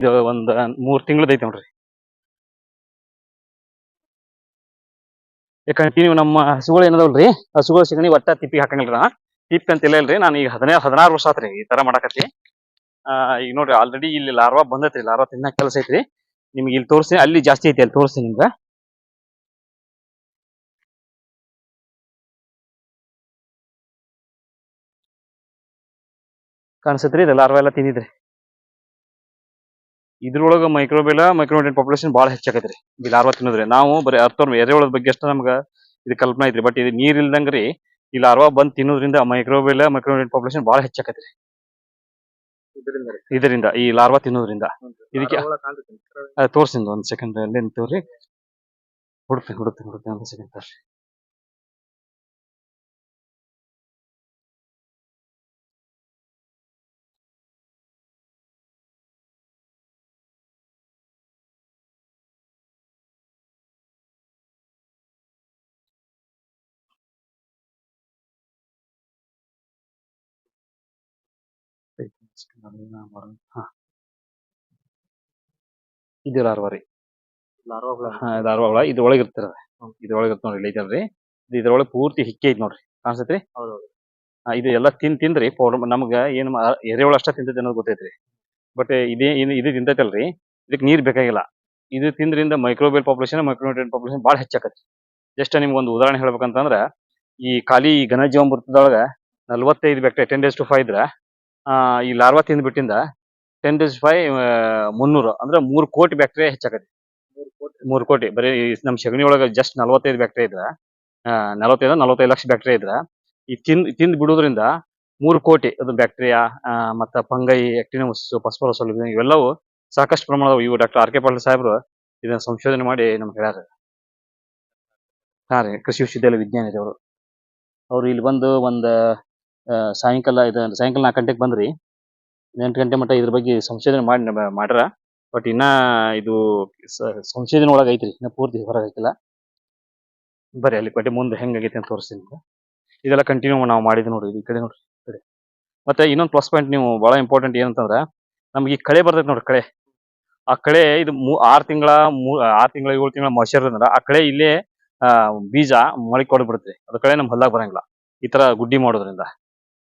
ಇದು ಒಂದ್ 3 ತಿಂಗಳದೈತಿ ನೋಡ್ರಿ. ಕಂಟಿನ್ಯೂ ನಮ್ಮ ಹಸುಗಳು ಏನದವಲ್ರಿ, ಹಸುಗಳು ಸಗಣಿ ಒಟ್ಟ ತಿಪ್ಪಿಗೆ ಹಾಕಂಗಿಲ್ರಿ. ತಿಪ್ಪಿ ಅಂತ ಇಲ್ರಿ. ನಾನು ಈಗ 16 ವರ್ಷ ಆತ್ರಿ ಈ ತರ ಮಾಡಾಕತ್ತಿ. ಈಗ ನೋಡ್ರಿ ಆಲ್ರೆಡಿ ಇಲ್ಲಿ ಲಾರ್ವಾ ಬಂದೈತ್ರಿ. ಲಾರ್ವಾ ತಿನ್ನಕ್ ಕೆಲಸ ಐತ್ರಿ. ನಿಮ್ಗೆ ಇಲ್ಲಿ ತೋರಿಸಿ, ಅಲ್ಲಿ ಜಾಸ್ತಿ ಐತಿ, ಅಲ್ಲಿ ತೋರಿಸ್ತೀನಿ ನಿಮ್ಗ. ಕಾಣಿಸತ್ರಿ ಇದು ಲಾರ್ವಾ ಎಲ್ಲ ತಿಂದಿದ್ರಿ. ಇದ್ರೊಳಗ ಮೈಕ್ರೋನ್ಯೂಟ್ರಿಯೆಂಟ್ ಪಾಪ್ಯುಲೇಷನ್ ಭಾಳ ಹೆಚ್ಚಾಗೈತ್ರಿ ಈ ಲಾರ್ವಾ ತಿನ್ನೋದ್ರಿ. ನಾವು ಬರೀ ಅರ್ಥವ್ರ ಎರೆಹುಳದ ಬಗ್ಗೆ ಅಷ್ಟ ನಮ್ಗ ಇದು ಕಲ್ಪನಾ ಐತ್ರಿ. ಬಟ್ ಇದು ನೀರ್ ಇಲ್ದಂಗ್ರಿ ಈ ಲಾರ್ವಾ ಬಂದ್ ತಿನ್ನೋದ್ರಿಂದ ಮೈಕ್ರೋನ್ಯೂಟ್ರಿಯೆಂಟ್ ಪಾಪ್ಯುಲೇಷನ್ ಭಾಳ ಹೆಚ್ಚಾಕೈತ್ರಿ ಇದರಿಂದ, ಈ ಲಾರ್ವಾ ತಿನ್ನೋದ್ರಿಂದ. ಇದಕ್ಕೆ ತೋರ್ಸಿಂದ ಒಂದ್ ಸೆಕೆಂಡ್ ಅಲ್ಲಿ ತೋರಿ, ಹುಡುಕ್ತೀನಿ ಒಂದ್ ಸೆಕೆಂಡ್ ತೋರ್ಸಿ. ಇದು ಲಾರ್ವಾ ರೀ. ಲಾರ್ವಾ ಹುಳ ಇದ್ರೊಳಗೆ ಇರ್ತಾರ. ಇದ್ರೊಳಗೆ ಇರ್ತ ನೋಡ್ರಿ, ಐತಲ್ರಿ. ಇದ್ರೊಳಗೆ ಪೂರ್ತಿ ಹಿಕ್ಕಿ ಐತಿ ನೋಡ್ರಿ, ಕಾಣಿಸತ್ರಿ. ಇದು ಎಲ್ಲ ತಿಂದ್ರಿ ಪೌಡರ್. ನಮ್ಗ ಏನ್ ಎರೆಹುಳ ಅಷ್ಟ ತಿಂತೈತಿ ಅನ್ನೋದು ಗೊತ್ತೈತ್ರಿ. ಬಟ್ ಇದು ತಿಂತೈತಲ್ರಿ, ಇದಕ್ ನೀರ್ ಬೇಕಾಗಿಲ್ಲ. ಇದು ತಿಂದ್ರಿಂದ ಮೈಕ್ರೋಬಿಯಲ್ ಮೈಕ್ರೋನ್ಯೂಟ್ರಿಯೆಂಟ್ ಪಾಪ್ಯುಲೇಷನ್ ಭಾಳ ಹೆಚ್ಚಾಕತ್ರಿ. ಜಸ್ಟ್ ನಿಮ್ಗೆ ಒಂದು ಉದಾಹರಣೆ ಹೇಳ್ಬೇಕಂತಂದ್ರ, ಈ ಖಾಲಿ ಘನಜೀವಾಮೃತದೊಳಗ 45 ಬ್ಯಾಕ್ಟೀರಿಯಾ 10⁵ ಇದ್ರ, ಈ ಲಾರ್ವಾ ತಿಂದ್ಬಿಟ್ಟಿಂದ 10⁵ 300 ಅಂದ್ರ 3 ಕೋಟಿ ಬ್ಯಾಕ್ಟೀರಿಯಾ ಹೆಚ್ಚಾಕತಿ. 3 ಕೋಟಿ. ಬರೀ ನಮ್ ಸಗಣಿ ಒಳಗ ಜಸ್ಟ್ 45 ಬ್ಯಾಕ್ಟೀರಿಯಾ ಇದ್ರ, 45 ಲಕ್ಷ ಬ್ಯಾಕ್ಟೀರಿಯಾ ಇದ್ರ, ಈ ತಿಂದ್ ಬಿಡುವುದರಿಂದ 3 ಕೋಟಿ ಅದು ಬ್ಯಾಕ್ಟೀರಿಯಾ, ಮತ್ತ ಫಂಗೈ, ಆಕ್ಟಿನೋಮಸ್, ಫಾಸ್ಫರಸ್ ಇವೆಲ್ಲವೂ ಸಾಕಷ್ಟು ಪ್ರಮಾಣದ. ಇವು ಡಾಕ್ಟರ್ ಆರ್ ಕೆ ಪಾಟೀಲ್ ಸಾಹೇಬ್ರು ಇದನ್ನ ಸಂಶೋಧನೆ ಮಾಡಿ ನಮ್ಗೆ ಹೇಳ್ಯಾರ. ರೀ, ಕೃಷಿ ವಿಶ್ವವಿದ್ಯಾಲಯ ವಿಜ್ಞಾನಿ ಅವ್ರು ಇಲ್ಲಿ ಬಂದು ಸಾಯಂಕಾಲ 4 ಗಂಟೆಗೆ ಬಂದ್ರಿ. 8 ಗಂಟೆ ಮಟ್ಟ ಇದ್ರ ಬಗ್ಗೆ ಸಂಶೋಧನೆ ಮಾಡ್ಯಾರ. ಬಟ್ ಇನ್ನ ಇದು ಸಂಶೋಧನೆ ಒಳಗ ಐತ್ರಿ, ಇನ್ನ ಪೂರ್ತಿ ಹೊರಗೆ ಹಾಕಿಲ್ಲ. ಬರ್ರಿ ಅಲ್ಲಿ ಕೊಟ್ಟೆ ಮುಂದೆ ಹೆಂಗಾಗೈತಿ ಅಂತ ತೋರಿಸ್ತೀನಿ. ಇದೆಲ್ಲ ಕಂಟಿನ್ಯೂ ನಾವು ಮಾಡಿದ್ವಿ ನೋಡ್ರಿ. ಈ ಕಡೆ ನೋಡ್ರಿ, ಮತ್ತೆ ಇನ್ನೊಂದು ಪ್ಲಸ್ ಪಾಯಿಂಟ್ ನೀವು ಬಹಳ ಇಂಪಾರ್ಟೆಂಟ್ ಏನಂತಂದ್ರ, ನಮ್ಗೆ ಈ ಕಳೆ ಬರ್ತೈತಿ ನೋಡ್ರಿ. ಕಳೆ, ಆ ಕಳೆ ಇದು 6 ತಿಂಗಳ 7 ತಿಂಗಳ ಮೊಯ್ಸ್ಚರ್ ಅಂದ್ರ ಆ ಕಳೆ ಇಲ್ಲೇ ಬೀಜ ಮೊಳಕೆ ಕೊಡ್ಬಿಡುತ್ತೆ. ಅದ ಕಳೆ ನಮ್ ಹೊಲ್ದಾಗ ಬರಂಗಿಲ್ಲ ಈ ತರ ಗುಡ್ಡಿ ಮಾಡೋದ್ರಿಂದ.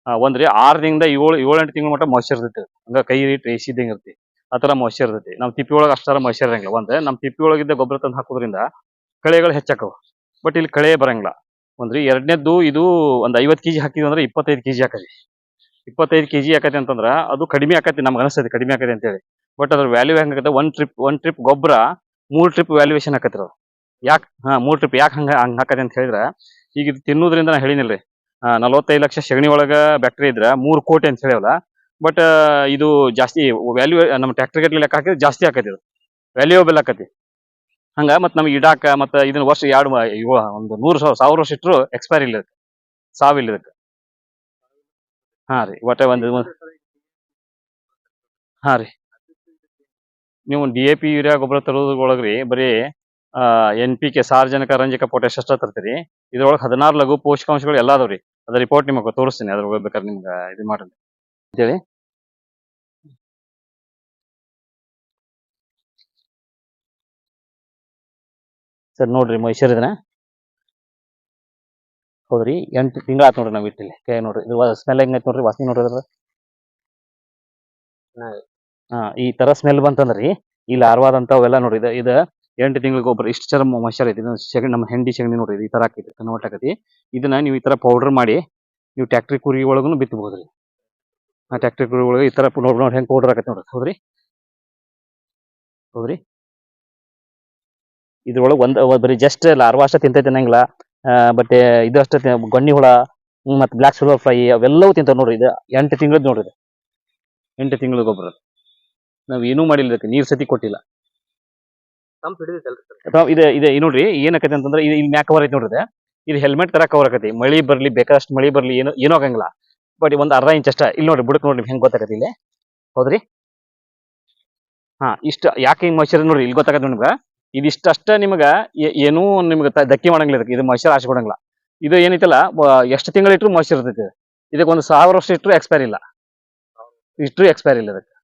ಒಂದ್ರಿ 6 ದಿಂದ 7-8 ತಿಂಗಳ ಮಟ್ಟ ಮೊಯ್ಸ್ಚರ್ ಇರ್ತೈತಿ. ಹಂಗ ಕೈ ಇದ್ದಂಗ ಇರ್ತಿ, ಆ ತರ ಮೊಯ್ಸ್ಚರ್ ಇರ್ತೈತಿ. ನಮ್ ತಿಪ್ಪಿ ಒಳಗ ಅಷ್ಟಾರ ಮೊಯ್ಸ್ಚರ್ ಇರಂಗಿಲ್ಲ. ನಮ್ ತಿಪ್ಪಿ ಒಳಗಿದ್ದ ಗೊಬ್ಬರ ತಂದು ಹಾಕೋದ್ರಿಂದ ಕಳೆಗಳು ಹೆಚ್ಚಾಕವು. ಬಟ್ ಇಲ್ಲಿ ಕಳೆ ಬರಂಗಿಲ್ಲ. ಒಂದ್ರಿ ಎರಡನೇದ್ದು, ಇದು ಒಂದ್ 50 kg ಹಾಕಿದ್ವಿ ಅಂದ್ರೆ 25 kg ಹಾಕತಿ. 25 kg ಹಾಕತಿ ಅಂತಂದ್ರ ಅದು ಕಡಿಮೆ ಆಕತಿ, ನಮ್ಗೆ ಅನಿಸ್ತೈತಿ ಕಡಿಮೆ ಆಕತಿ ಅಂತ ಹೇಳಿ. ಬಟ್ ಅದ್ರ ವ್ಯಾಲ್ಯೂ ಹೆಂಗಾಗತ್ತೆ, ಒಂದ್ ಟ್ರಿಪ್ ಗೊಬ್ಬರ 3 ಟ್ರಿಪ್ ವ್ಯಾಲ್ಯೂಯೇಷನ್ ಆಕತಿರ. ಯಾಕೆ 3 ಟ್ರಿಪ್ ಯಾಕೆ ಹಂಗ ಹಾಕತಿ ಅಂತ ಹೇಳಿದ್ರ, ಈಗ ಇದು ತಿನ್ನೋದ್ರಿಂದ ನಾ ಹೇಳಿನಿಲ್ರಿ, 45 ಲಕ್ಷ ಸಗಣಿ ಒಳಗ ಬ್ಯಾಕ್ಟೀರಿಯಾ ಇದ್ರ 3 ಕೋಟಿ ಅಂತ ಹೇಳಿವಲ್ಲ. ಬಟ್ ಇದು ಜಾಸ್ತಿ ವ್ಯಾಲ್ಯೂ, ನಮ್ಮ ಟ್ರ್ಯಾಕ್ಟರ್ ಗಟ್ಟಲೆ ಲೆಕ್ಕ ಹಾಕಿದ್ರೆ ಜಾಸ್ತಿ ಆಕತಿ, ಇದು ವ್ಯಾಲ್ಯೂಯಬಲ್ ಆಕತಿ. ಹಂಗ ಮತ್ ನಮ್ಗೆ ಇಡಾಕ ಮತ್ತ ಇದನ್ನ ವರ್ಷ 100 1,000 ವರ್ಷ ಇಟ್ಟರು ಎಕ್ಸ್ಪೈರ್ ಇಲ್ಲ, ಸಾವಿಲ್ಲ ಇದಕ್ಕೆ. ರೀ, ಒಟ್ಟ ರೀ, ನೀವು DAP ಯೂರಿಯಾ ಗೊಬ್ಬರ ತರೋದ್ರೊಳಗ್ರಿ ಬರೀ NPK, ಸಾರಜನಕ, ರಂಜಕ, ಪೊಟ್ಯಾಶ್ ಅಷ್ಟ ತರ್ತೀರಿ. ಇದ್ರೊಳಗೆ 16 ಲಘು ಪೋಷಕಾಂಶಗಳು ಎಲ್ಲ ಅದಾವ್ರಿ. ಅದ್ರ ರಿಪೋರ್ಟ್ ನಿಮಗೆ ತೋರಿಸ್ತೀನಿ, ಅದ್ರ ಬೇಕಾದ್ರೆ ನಿಮ್ಗೆ ಇದು ಮಾಡ್ರಿ ಅಂತೇಳಿ. ಸರ್ ನೋಡ್ರಿ, ಮೊಯ್ಸ್ಚರ್ ಇದನ್ನ ಹೌದ್ರಿ 8 ತಿಂಗಳ ಆತ್ ನೋಡ್ರಿ ನಾವ್ ಇಟ್ಟಿಲ್ಲಿ. ಕೈ ನೋಡ್ರಿ, ಇದು ಸ್ಮೆಲ್ ಹೆಂಗೈತಿ ನೋಡ್ರಿ, ವಾಸನೆ ನೋಡ್ರಿ ಅದ್ರ. ಈ ತರ ಸ್ಮೆಲ್ ಬಂತಂದ್ರಿ ಈ ಲಾರ್ವಾದಂತ ಅವೆಲ್ಲ ನೋಡ್ರಿ. ಇದು 8 ತಿಂಗಳ ಗೊಬ್ಬರ. ಇಷ್ಟು ಚರ ಮೊಯ್ಸ್ಚರ್ ಐತಿ. ಸಗಣಿ, ನಮ್ಮ ಹೆಂಡಿ ಸಗಣಿ ನೋಡ್ರಿ, ಈ ತರ ಆಕೈತಿ, ಕನ್ವರ್ಟ್. ಇದನ್ನ ನೀವು ಈ ತರ ಪೌಡರ್ ಮಾಡಿ ನೀವು ಟ್ಯಾಕ್ಟ್ರಿ ಕುರಿ ಒಳಗೂ ಬಿತ್ತಬಹುದ್ರಿ. ಆ ಟ್ಯಾಕ್ಟ್ರಿ ಕುರಿ ಒಳಗೆ ಈ ತರ ನೋಡ್ರಿ ಹೆಂಗ್ ಪೌಡರ್ ಆಕೈತಿ ನೋಡ್ರಿ. ಹೌದ್ರಿ, ಇದ್ರೊಳಗೆ ಬರೀ ಜಸ್ಟ್ ಲಾರ್ವಾ ಅಷ್ಟ ತಿಂತೈತಿ ಅನ್ನಂಗಿಲ್ಲ. ಬಟ್ ಇದು ಅಷ್ಟ ಗೊಣ್ಣಿ ಹುಳ ಮತ್ ಬ್ಲಾಕ್ ಸಿಲ್ವರ್ ಫ್ಲೈ ಅವೆಲ್ಲವೂ ತಿಂತಾವ ನೋಡ್ರಿ. ಇದು 8 ತಿಂಗಳದ್ ನೋಡ್ರಿ, 8 ತಿಂಗಳ ಗೊಬ್ಬರ. ನಾವ್ ಏನೂ ಮಾಡಿಲ್ಲ, ಇದಕ್ಕೆ ನೀರ್ ಸತಿ ಕೊಟ್ಟಿಲ್ಲ. ಇದು ನೋಡ್ರಿ ಏನಾಕತಿ ಅಂತಂದ್ರೆ, ಇಲ್ಲಿ ಮ್ಯಾಕ್ ಕವರ್ ಐತಿ ನೋಡ್ರಿ. ಇದು ಹೆಲ್ಮೆಟ್ ತರ ಕವರ್ ಆಕತಿ. ಮಳಿ ಬರ್ಲಿ, ಬೇಕಾದಷ್ಟು ಮಳಿ ಬರ್ಲಿ, ಏನೂ ಆಗಂಗಿಲ್ಲ. ಬಟ್ ಒಂದ್ ಅರ್ಧ ಇಂಚ್ ಅಷ್ಟ. ಇಲ್ಲಿ ನೋಡ್ರಿ, ಬುಡಕ್ ನೋಡ್ರಿ ಹೆಂಗ್ ಗೊತ್ತಾಕತಿ ಇಲ್ಲಿ. ಹೌದ್ರಿ, ಇಷ್ಟ ಯಾಕೆ ಹಿಂಗ್ ಮೊಯ್ಸ್ಚರ್ ನೋಡ್ರಿ, ಇಲ್ಲಿ ಗೊತ್ತಾಗತ್ತೆ ನಿಮ್ಗ. ಇದಿಷ್ಟ ಅಷ್ಟ ನಿಮ್ಗ ಏನೂ ನಿಮ್ಗೆ ಧಕ್ಕಿ ಮಾಡಂಗಿಲ್ಲ. ಇದಕ್ಕೆ ಇದು ಮೊಯ್ಸ್ಚರ್ ಆಶೆ ಕೊಡಂಗಿಲ್ಲ. ಇದು ಏನೈತಲ್ಲ, ಎಷ್ಟು ತಿಂಗಳು ಇಟ್ಟರು ಮೊಯ್ಸ್ಚರ್ ಇರ್ತೈತಿ. ಇದಕ್ಕೆ 1,000 ವರ್ಷ ಇಟ್ಟರು ಎಕ್ಸ್ಪೈರ್ ಇಲ್ಲ, ಇದಕ್ಕೆ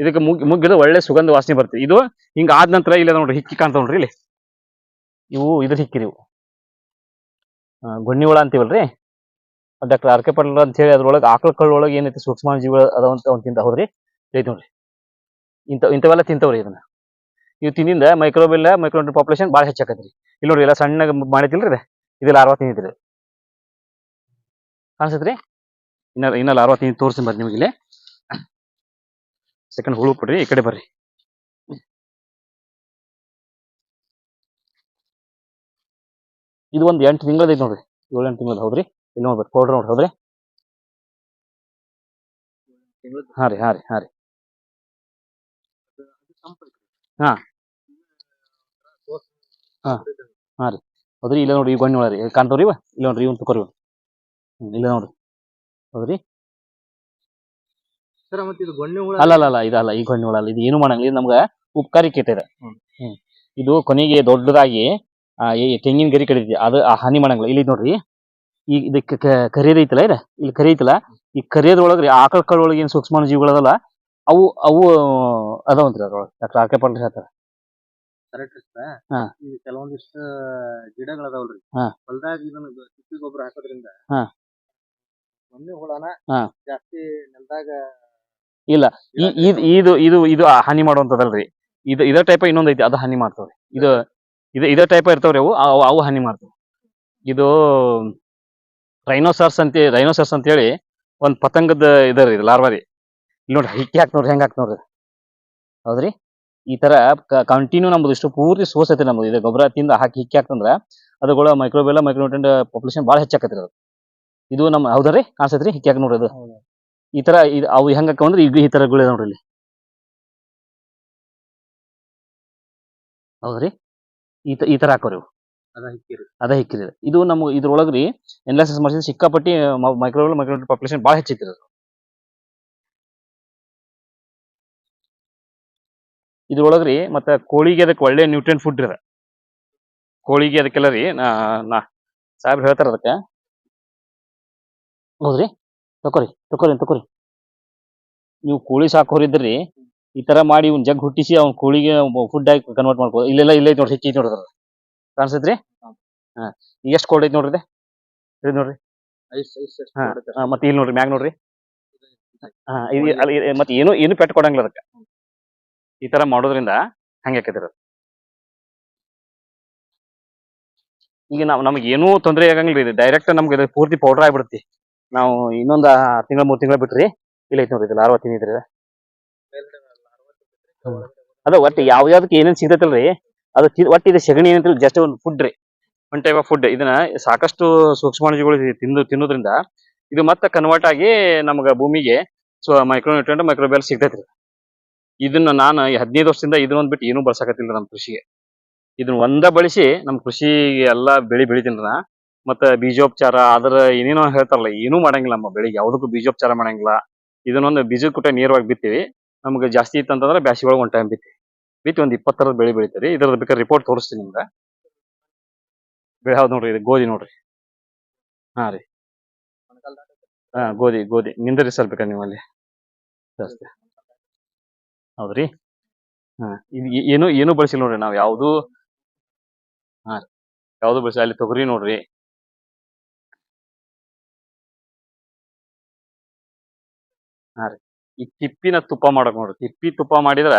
ಇದಕ್ಕೆ ಮುಗ್ಗಿದ ಒಳ್ಳೆ ಸುಗಂಧ ವಾಸನೆ ಬರ್ತದೆ. ಇದು ಹಿಂಗ ಆದ ನಂತರ ಇಲ್ಲ ನೋಡ್ರಿ ಹಿಕ್ಕಿ ಕಾಣ್ತಾವ ನೋಡ್ರಿ ಇಲ್ಲಿ, ಇವು ಇದ್ರ ಹಿಕ್ಕಿರಿ ಇವು ಗೊಣ್ಣಿ ಹುಳ ಅಂತೀವಲ್ರಿ. ಡಾಕ್ಟರ್ ಆರ್ ಕೆ ಪಾಟೀಲ್ ಅಂತ ಹೇಳಿ ಅದ್ರೊಳಗೆ ಆಕಳ ಕಳ್ಳೊಳಗೆ ಏನೈತಿ ಸೂಕ್ಷ್ಮ ಜೀವ ಅದಾವಂತ ಅವ್ನು ತಿಂತ ಹೌದ್ರಿ. ಐತಿ ನೋಡ್ರಿ, ಇಂಥವೆಲ್ಲ ತಿಂತವ್ರಿ ಇದನ್ನ. ಇವು ತಿಂದಿಂದ ಮೈಕ್ರೋಬಿಲ್ ಮೈಕ್ರೋನ್ಯೂಟ್ರಿಯನ್ ಪಾಪ್ಯುಲೇಷನ್ ಭಾಳ ಹೆಚ್ಚಾಕತ್ರಿ. ಇಲ್ಲಿ ನೋಡ್ರಿ ಎಲ್ಲ ಸಣ್ಣಗೆ ಮಾಡಿತಿಲ್ರಿ ಇದು ಲಾರ್ವಾ ತಿಂದಿದ್ರಿ ಕಾಣಿಸತ್ರಿ. ಇನ್ನ ಲಾರ್ವಾ ತಿಂದು ತೋರಿಸಿ ಬರ್ರಿ ನಿಮಗೆ. ಇಲ್ಲಿ ಸೆಕೆಂಡ್ ಹುಳು ಬಿಡ್ರಿ, ಈ ಕಡೆ ಬರ್ರಿ. ಇದು ಒಂದು 8 ತಿಂಗಳದ ಐತಿ ನೋಡ್ರಿ, 7-8 ತಿಂಗಳದ ಹೌದ್ರಿ. ಇಲ್ಲಿ ನೋಡ್ಬೇಕು ಪೌಡ್ರ್ ನೋಡ್ರಿ ಹೌದ್ರಿ. ಹಾ ರೀ ಹಾ ರೀ ಹಾ ರೀ ಹಾ ಹಾ ಹಾ ರೀ ಹೌದ್ರಿ. ಇಲ್ಲ ನೋಡ್ರಿ ಈ ಗೊಣ್ಣಿ ಹುಳ ರೀ ಕಾಣ್ತಾವ್ರಿ ಇವ. ಇಲ್ಲ ನೋಡ್ರಿ ಇವ್ನ ತಕೋರಿ ಇಲ್ಲ ನೋಡ್ರಿ ಹೌದ್ರಿ. ಅಲ್ಲ ಇದಲ್ಲ, ಈ ಗೊಣ್ಣಿ ಹುಳ ಅಲ್ಲ. ಇದು ಏನು ಮಾಡಂಗಿಲ್ಲ, ಇದು ನಮ್ಗೆ ಉಪಕಾರಿ ಕೀಟ ಇದೆ. ಇದು ಕೊನೆಗೆ ದೊಡ್ಡದಾಗಿ ಈ ತೆಂಗಿನ ಗರಿ ಕಡಿತೈತಿ, ಅದು ಹಾನಿ ಮಾಡಂಗಿಲ್ಲ. ಇಲ್ಲಿ ನೋಡ್ರಿ ಈಗ ಇದಕ್ಕೆ ಕರಿಯದೈತಲ್ಲ ಇದೆ, ಇಲ್ಲಿ ಕರಿಯೈತಲ್ಲ, ಈ ಕರಿಯದೊಳಗ್ರಿ ಆಕಳ ಕಳ್ಳೊಳಗೆ ಏನ್ ಸೂಕ್ಷ್ಮ ಜೀವಿಗಳದಲ್ಲ ಅವು ಅವು ಅದಾವಂತ್ರಿ ಅದ್ರೊಳಗೆ. ಡಾಕ್ಟರ್ ಆರ್ ಕೆ ಪಾಟೀಲ್ ಹೇಳ್ತಾರೆ. ಕೆಲವೊಂದಿಷ್ಟು ಗಿಡಗಳದಾವಲ್ರಿ, ಹೊಲದಾಗ ಇದನ್ನ ತಿಪ್ಪಿ ಗೊಬ್ಬರ ಹಾಕೋದ್ರಿಂದ ಗೊಣ್ಣಿ ಹುಳನ ಜಾಸ್ತಿ ನೆಲದಾಗ ಇಲ್ಲ. ಇದು ಇದು ಇದು ಹಾನಿ ಮಾಡುವಂತದಲ್ರಿ. ಇದ ಟೈಪ್ ಇನ್ನೊಂದ್ ಐತಿ, ಅದು ಹಾನಿ ಮಾಡ್ತಾವ್ರಿ. ಇದೇ ಟೈಪ್ ಇರ್ತಾವ್ರಿ ಅವು ಅವು ಹಾನಿ ಮಾಡ್ತಾವ. ಇದು ರೈನೋಸರ್ಸ್ ಅಂತ ಹೇಳಿ ಒಂದ್ ಪತಂಗದ ಇದರಿ ಇದು ಲಾರ್ವಾ ರೀ. ಇಲ್ಲಿ ನೋಡ್ರಿ ಹಿಕ್ಕಿ ಹಾಕಿ ನೋಡ್ರಿ ಹೆಂಗ್ ಹಾಕಿ ನೋಡ್ರಿ ಹೌದ್ರಿ. ಈ ತರ ಕಂಟಿನ್ಯೂ ನಮ್ದು ಇಷ್ಟು ಪೂರ್ತಿ ಸೋರ್ಸ್ ಐತಿ ನಮ್ದು. ಇದು ಗೊಬ್ಬರ ತಿಂದ ಹಾಕಿ ಹಿಕ್ಕಿ ಹಾಕ್ತಂದ್ರ ಅದುಗಳ ಮೈಕ್ರೋಬಿಯಲ್ ಮೈಕ್ರೋನ್ಯೂಟ್ರಿಯೆಂಟ್ ಪಾಪ್ಯುಲೇಷನ್ ಭಾಳ ಹೆಚ್ಚಾಕತ್ರಿ ಅದು. ಇದು ನಮ್ಮ ಹೌದ್ರಿ ಕಾಣಿಸ್ತೈತ್ರಿ ಹಿಕ್ಕಿ ಹಾಕಿ ನೋಡ್ರಿ. ಅದು ಈ ತರ ಅವು ಹೆಂಗ್ ಹಾಕವಂದ್ರೆ ಈಗ ಈ ತರ ಗುಳೆ ನೋಡ್ರಿ ಇಲ್ಲಿ ಹೌದ್ರಿ. ಈ ತರ ಹಾಕೋರಿ ಅದ ಹಿಕ್ಕಿರಿ. ಇದು ನಮ್ಗೆ ಇದ್ರೊಳಗ್ರಿ ಎನ್ಲಾಸಿಸ್ ಮಾಡಿಸಿ ಸಿಕ್ಕಾಪಟ್ಟಿ ಮೈಕ್ರೋಬಿಯಲ್ ಮೈಕ್ರೋನ್ಯೂಟ್ರಿಯೆಂಟ್ ಪಾಪ್ಯುಲೇಷನ್ ಭಾಳ ಹೆಚ್ಚೈತಿ. ಇದ್ರೊಳಗ್ರಿ ಮತ್ತೆ ಕೋಳಿಗೆ ಅದಕ್ಕೆ ಒಳ್ಳೆ ನ್ಯೂಟ್ರಿಯೆಂಟ್ ಫುಡ್ ಇರ. ಕೋಳಿಗೆ ಅದಕ್ಕೆಲ್ಲ ರೀ ಸಾಹೇಬ್ರು ಹೇಳ್ತಾರ ಅದಕ್ಕೆ ಹೌದ್ರಿ. ತಕೋರಿ ನೀವು ಕೋಳಿ ಸಾಕೋರಿದ್ರಿ ಈ ತರ ಮಾಡಿ ಇವ್ನ ಜಗ್ ಹುಟ್ಟಿಸಿ ಅವ್ನ ಕೋಳಿಗೆ ಫುಡ್ ಆಗಿ ಕನ್ವರ್ಟ್ ಮಾಡ್ಬೋದು. ಇಲ್ಲೆಲ್ಲ ಇಲ್ಲೇ ನೋಡ್ರಿ ಹೆಚ್ಚಿ ನೋಡಿದ್ರ ಕಾಣಿಸ್ತೈತ್ರಿ. ಹಾ ಈಗ ಎಷ್ಟು ಕೋಲ್ಡ್ ಐತಿ ನೋಡ್ರಿ ಇದು ನೋಡ್ರಿ. ಮತ್ತೆ ಇಲ್ಲಿ ನೋಡ್ರಿ ಮ್ಯಾಗ್ ನೋಡ್ರಿ. ಮತ್ತೆ ಏನು ಪೆಟ್ಟು ಕೊಡಂಗಿಲ್ಲ ಅದಕ್ಕೆ. ಈ ತರ ಮಾಡೋದ್ರಿಂದ ಹಂಗೆ ಆಕೈತಿ. ಈಗ ನಮ್ಗೆ ಏನೂ ತೊಂದರೆ ಆಗಂಗಿಲ್ರಿ. ಇದು ಡೈರೆಕ್ಟ್ ನಮ್ಗೆ ಇದು ಪೂರ್ತಿ ಪೌಡರ್ ಆಗ್ಬಿಡುತ್ತೆ. ನಾವು ಇನ್ನೊಂದ್ 6 ತಿಂಗಳ 3 ತಿಂಗಳ ಬಿಟ್ರಿ ಇಲ್ಲ ಐತಿ ನೋಡ್ರಿ ಇದು ಲಾರ್ವಾ ತಿಂದಿದ್ರಿ. ಅದ ಒಟ್ಟು ಯಾವ್ದಕ್ಕೆ ಏನೇನ್ ಸಿಗ್ತೈತಲ್ರಿ ಅದು ಒಟ್ಟು ಇದು ಸೆಗಣಿ ಏನಂತ ಜಸ್ಟ್ ಒಂದು ಫುಡ್ ರೀ, ಒನ್ ಟೈಪ್ ಆಫ್ ಫುಡ್. ಇದನ್ನ ಸಾಕಷ್ಟು ಸೂಕ್ಷ್ಮಾಣುಜೀವಿಗಳು ತಿನ್ನೋದ್ರಿಂದ ಇದು ಮತ್ತೆ ಕನ್ವರ್ಟ್ ಆಗಿ ನಮ್ಗ ಭೂಮಿಗೆ ಮೈಕ್ರೋನ್ಯೂಟ್ರಿಯೆಂಟ್ ಮೈಕ್ರೋಬಿಯಲ್ ಸಿಗ್ತೈತ್ರಿ. ಇದನ್ನ ನಾನು 15 ವರ್ಷದಿಂದ ಇದನ್ನೊಂದ್ ಬಿಟ್ಟು ಏನೂ ಬಳಸಕತ್ತಿಲ್ಲ ನಮ್ಮ ಕೃಷಿಗೆ. ಇದನ್ನ ಒಂದ ಬಳಸಿ ನಮ್ ಕೃಷಿಗೆ ಎಲ್ಲಾ ಬೆಳಿ ಬೆಳಿತೀನಿ ನಾ. ಮತ್ತ ಬೀಜೋಪಚಾರ ಅದರ ಏನೇನೋ ಹೇಳ್ತಾರಲ್ಲ, ಏನೂ ಮಾಡಂಗಿಲ್ಲ. ನಮ್ಮ ಬೆಳಿಗ್ಗೆ ಯಾವ್ದಕ್ಕೂ ಬೀಜೋಪಚಾರ ಮಾಡಂಗಿಲ್ಲ. ಇದನ್ನೊಂದು ಬೀಜದ ಕುಟ್ಟ ನೇರವಾಗಿ ಬಿತ್ತೀವಿ. ನಮ್ಗೆ ಜಾಸ್ತಿ ಇತ್ತಂತಂದ್ರೆ ಬ್ಯಾಸಿಗೆ ಒಳಗೆ ಒಂದ್ ಟೈಮ್ ಬಿತ್ತಿ ಒಂದ್ 20 ತರದ ಬೆಳಿ ಬೆಳಿತೀರಿ. ಇದ್ರದ್ದು ಬೇಕಾದ್ರೆ ರಿಪೋರ್ಟ್ ತೋರಿಸ್ತೀನಿ ನಿಮ್ಗೆ. ಬೆಳೆ ಯಾವ್ದು ನೋಡ್ರಿ, ಇದು ಗೋಧಿ ನೋಡ್ರಿ. ಹಾ ರೀ ಗೋಧಿ ನಿಂದ್ರಿ ಸರ್ ಬೇಕಾದ್ರೆ ನೀವು ಅಲ್ಲಿ ಜಾಸ್ತಿ ಹೌದ್ರಿ. ಏನು ಬಳಸಿಲ್ಲ ನೋಡ್ರಿ ನಾವ್ ಯಾವ್ದು. ಹಾ ರೀ ಯಾವ್ದು ಬಳಸಿ. ಅಲ್ಲಿ ತೊಗರಿ ನೋಡ್ರಿ. ಹಾ ರೀ ಈ ತಿಪ್ಪಿನ ತುಪ್ಪ ಮಾಡಕ್ ನೋಡ್ರಿ. ತಿಪ್ಪಿ ತುಪ್ಪ ಮಾಡಿದ್ರ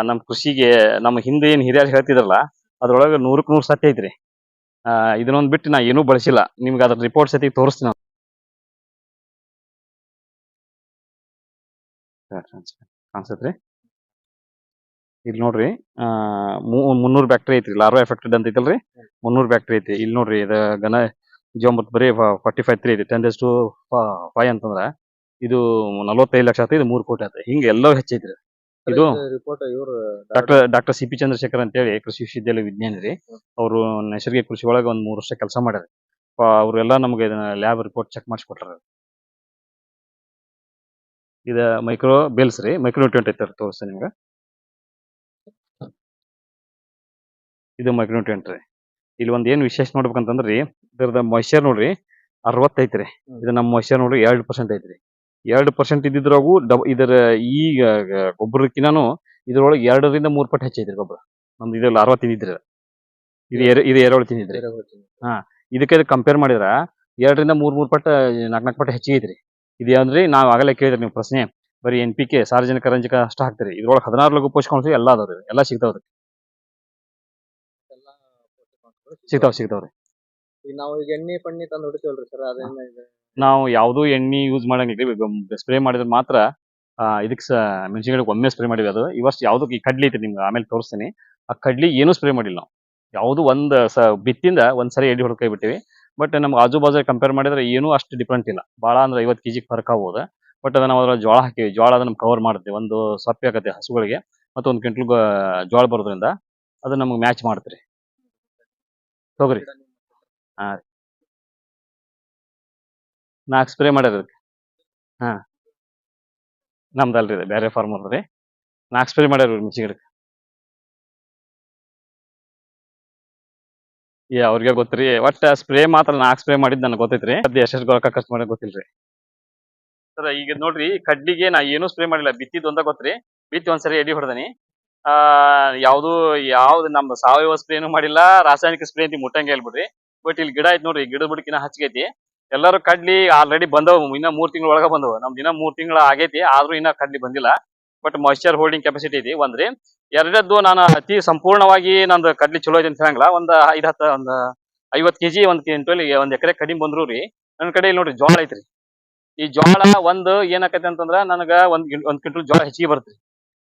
ನಮ್ ಕೃಷಿಗೆ ನಮ್ಮ ಹಿಂದೆ ಏನ್ ಹಿರಿಯರು ಹೇಳ್ತಿದ್ರಲ್ಲ ಅದ್ರೊಳಗೆ 100ಕ್ಕೆ 100 ಸತ್ಯ ಐತ್ರಿ. ಇದನ್ನೊಂದ್ ಬಿಟ್ಟು ನಾ ಏನೂ ಬಳಸಿಲ್ಲ. ನಿಮ್ಗೆ ಅದ್ರ ರಿಪೋರ್ಟ್ ಸತಿ ತೋರಿಸ್ತೀನಿ. ಕಾಣಿಸತ್ರಿ ಇಲ್ಲಿ ನೋಡ್ರಿ. 300 ಬ್ಯಾಕ್ಟೀರಿಯಾ ಐತ್ರಿ. ಲಾರ್ವಾ ಎಫೆಕ್ಟೆಡ್ ಅಂತ ಐತಲ್ರಿ 300 ಬ್ಯಾಕ್ಟೀರಿಯಾ ಐತಿ. ಇಲ್ಲಿ ನೋಡ್ರಿ ಇದು ಘನ ಜೀವಾಮೃತ ಬರೀ 45 ಐತಿ. 10⁵ ಅಂತಂದ್ರ ಇದು 45 ಲಕ್ಷ ಆತ. ಇದು 3 ಕೋಟಿ ಆತ. ಹಿಂಗ ಎಲ್ಲವೂ ಹೆಚ್ಚೈತ್ರಿ. ಇದು ಡಾಕ್ಟರ್ ಸಿ ಪಿ ಚಂದ್ರಶೇಖರ್ ಅಂತ ಹೇಳಿ ಕೃಷಿ ವಿಶ್ವವಿದ್ಯಾಲಯ ವಿಜ್ಞಾನಿ ರೀ. ಅವರು ನೈಸರ್ಗಿಕ ಕೃಷಿ ಒಳಗೆ ಒಂದ್ 3 ವರ್ಷ ಕೆಲಸ ಮಾಡ್ಯಾರ. ಅವ್ರೆಲ್ಲಾ ನಮ್ಗೆ ಲ್ಯಾಬ್ ರಿಪೋರ್ಟ್ ಚೆಕ್ ಮಾಡಿಸ್ಕೊಟ್ಟಾರ. ಇದ ಮೈಕ್ರೋ ಬೇಲ್ಸ್ ರೀ, ಮೈಕ್ರೋನ್ಯೂಟ್ರಿಯೆಂಟ್ ಐತೆ ತೋರಿಸ್ತೀನಿ ನಿಮ್ಗೆ. ಇದು ಮೈಕ್ರೋನ್ಯೂಟ್ರಿಯೆಂಟ್ ರೀ. ಇಲ್ಲಿ ಒಂದ್ ಏನ್ ವಿಶೇಷ ನೋಡ್ಬೇಕಂತಂದ್ರಿ ಇದ್ರದ ಮಾಯಿಶ್ಚರ್ ನೋಡ್ರಿ 60 ಐತ್ರಿ. ಇದು ನಮ್ಮ ಮಾಯಿಶ್ಚರ್ ನೋಡ್ರಿ 2% ಐತ್ರಿ. 2% ಇದ್ದಿದ್ರಾಗೂ ಇದರ ಈ ಗೊಬ್ಬರಕ್ಕಿಂತನೂ ಇದ್ರೊಳಗೆ 2 ರಿಂದ 3 ಪಟ್ಟು ಹೆಚ್ಚೈತ್ರಿ ಗೊಬ್ಬರ. ನಮ್ದು ಇದೆಲ್ಲ 60 ಇದ್ದಿದ್ರೆ ಇದು ಎರೆಹುಳ ತಿಂದಿದ್ರಿ. ಹಾ, ಇದಕ್ಕೆ ಕಂಪೇರ್ ಮಾಡಿದ್ರ 2 ರಿಂದ 3 ಪಟ್ಟು 4 ಪಟ್ಟು ಹೆಚ್ಚಿಗೆ ಐತ್ರಿ. ಇದು ಅಂದ್ರೆ ನಾವ್ ಆಗಲೇ ಕೇಳಿದ್ರಿ ನೀವು ಪ್ರಶ್ನೆ, ಬರೀ NPK ಸಾರಜನಕ ರಂಜಕ ಅಷ್ಟ ಹಾಕ್ತಿರಿ, ಇದ್ರೊಳಗೆ 16 ಲಘು ಪೋಷಕಾಂಶ ಎಲ್ಲಾ ಅದಾವ್ರಿ, ಎಲ್ಲಾ ಸಿಗ್ತಾವ್ರಿ. ಸಿಗ್ತಾವ್ರಿ. ಈಗ ನಾವು ಈಗ ಎಣ್ಣೆ ಪಣ್ಣಿ ತಂದು ಹೊಡಿತೀವಲ್ರಿ ಸರ್, ಅದೇನ ಇದೆ? ನಾವು ಯಾವ್ದು ಎಣ್ಣೆ ಯೂಸ್ ಮಾಡಂಗಿಲ್ರಿ. ಸ್ಪ್ರೇ ಮಾಡಿದ್ರೆ ಮಾತ್ರ ಇದಕ್ಕೆ ಮೆಣಸಿನಕಾಯಿ ಒಮ್ಮೆ ಸ್ಪ್ರೇ ಮಾಡಿವಿ. ಅದು ಈ ವರ್ಷ ಯಾವ್ದಕ್ಕೆ ಈ ಕಡ್ಲಿ ಐತ್ರಿ, ನಿಮ್ಗೆ ಆಮೇಲೆ ತೋರಿಸ್ತೀನಿ. ಆ ಕಡ್ಲಿ ಏನೂ ಸ್ಪ್ರೇ ಮಾಡಿಲ್ಲ ನಾವು. ಯಾವುದು ಬಿತ್ತಿಂದ ಒಂದ್ಸರಿ ಎಣ್ಣೆ ಹೊಡ್ಕೈ ಬಿಟ್ಟಿವಿ. ಬಟ್ ನಮ್ಗೆ ಆಜು ಬಾಜು ಕಂಪೇರ್ ಮಾಡಿದ್ರೆ ಏನೂ ಅಷ್ಟು ಡಿಫ್ರೆಂಟ್ ಇಲ್ಲ. ಭಾಳ ಅಂದ್ರೆ 50 kg ಫರ್ಕ್ ಆಗ್ಬೋದು. ಬಟ್ ಅದನ್ನ ನಾವು ಅದ್ರಲ್ಲಿ ಜೋಳ ಹಾಕಿವಿ. ಜೋಳ ಅದನ್ನ ಕವರ್ ಮಾಡುತ್ತೆ, ಒಂದು ಸಪ್ಪೆ ಆಗತ್ತೆ ಹಸುಗಳಿಗೆ, ಮತ್ತು 1 ಕ್ವಿಂಟಲ್ ಜೋಳ ಬರೋದ್ರಿಂದ ಅದು ನಮ್ಗೆ ಮ್ಯಾಚ್ ಮಾಡ್ತ್ರಿ. ತೊಗರಿ 4 ಸ್ಪ್ರೇ ಮಾಡ್ಯಾರ ಅದಕ್ಕೆ. ಹಾ, ನಮ್ದಲ್ರಿ, ಬೇರೆ ಫಾರ್ಮರ್ ರೀ. 4 ಸ್ಪ್ರೇ ಮಾಡ್ಯಾರ ಮಿರ್ಚಿ ಗಿಡಕ್ಕೆ. ಅವ್ರಿಗೆ ಗೊತ್ತ್ರಿ. ಒಟ್ಟ ಸ್ಪ್ರೇ ಮಾತ್ರ 4 ಸ್ಪ್ರೇ ಮಾಡಿದ್ ನನಗೆ ಗೊತ್ತೈತ್ರಿ. ಅದು ಎಷ್ಟು ರೊಕ್ಕ ಖರ್ಚು ಮಾಡೋದು ಗೊತ್ತಿಲ್ರಿ ಸರ್. ಈಗ ನೋಡ್ರಿ, ಕಡ್ಲಿಗೆ ನಾ ಏನೂ ಸ್ಪ್ರೇ ಮಾಡಿಲ್ಲ, ಬಿತ್ತಿದ್ ಒಂದ ಗೊತ್ತ್ರಿ. ಬಿತ್ತಿ ಒಂದ್ಸರಿ ಎಡಿ ಹೊಡೆದನಿ. ಯಾವ್ದು ನಮ್ಮ ಸಾವಯವ ಸ್ಪ್ರೇನು ಮಾಡಿಲ್ಲ, ರಾಸಾಯನಿಕ ಸ್ಪ್ರೇ ಅಂತ ಮುಟ್ಟಂಗೆ ಹೇಳ್ಬಿಡ್ರಿ. ಬಟ್ ಇಲ್ಲಿ ಗಿಡ ಐತಿ ನೋಡ್ರಿ, ಗಿಡದ ಬುಡಕಿನ ಹಚ್ಕೈತಿ. ಎಲ್ಲರೂ ಕಡ್ಲಿ ಆಲ್ರೆಡಿ ಬಂದವು, ಇನ್ನ 3 ತಿಂಗಳ ಒಳಗ ಬಂದವು. ನಮ್ದು ಇನ್ನ 3 ತಿಂಗಳ ಆಗೈತಿ, ಆದ್ರೂ ಇನ್ನ ಕಡ್ಲಿ ಬಂದಿಲ್ಲ. ಬಟ್ ಮಾಯಿಶ್ಚರ್ ಹೋಲ್ಡಿಂಗ್ ಕೆಪಾಸಿಟಿ ಐತಿ ಒಂದ್ರಿ. ಎರಡದ್ದು, ನಾನು ಅತಿ ಸಂಪೂರ್ಣವಾಗಿ ನಂದು ಕಡ್ಲಿ ಚಲೋ ಐತಿ ಅಂತ ಹೇಳಂಗಿಲ್ಲ. ಒಂದ್ 50 kg ಒಂದ್ ಕ್ವಿಂಟಲ್ ಒಂದ್ ಎಕರೆ ಕಡಿಮೆ ಬಂದ್ರು ರೀ. ನನ್ನ ಕಡೆ ಇಲ್ಲಿ ನೋಡ್ರಿ ಜೋಳ ಐತ್ರಿ. ಈ ಜೋಳ ಒಂದು ಏನಾಕೈತಿ ಅಂತಂದ್ರ, ನನಗ ಒಂದ್ ಕ್ವಿಂಟಲ್ ಜೋಳ ಹೆಚ್ಚಿಗೆ ಬರ್ತೈತಿ.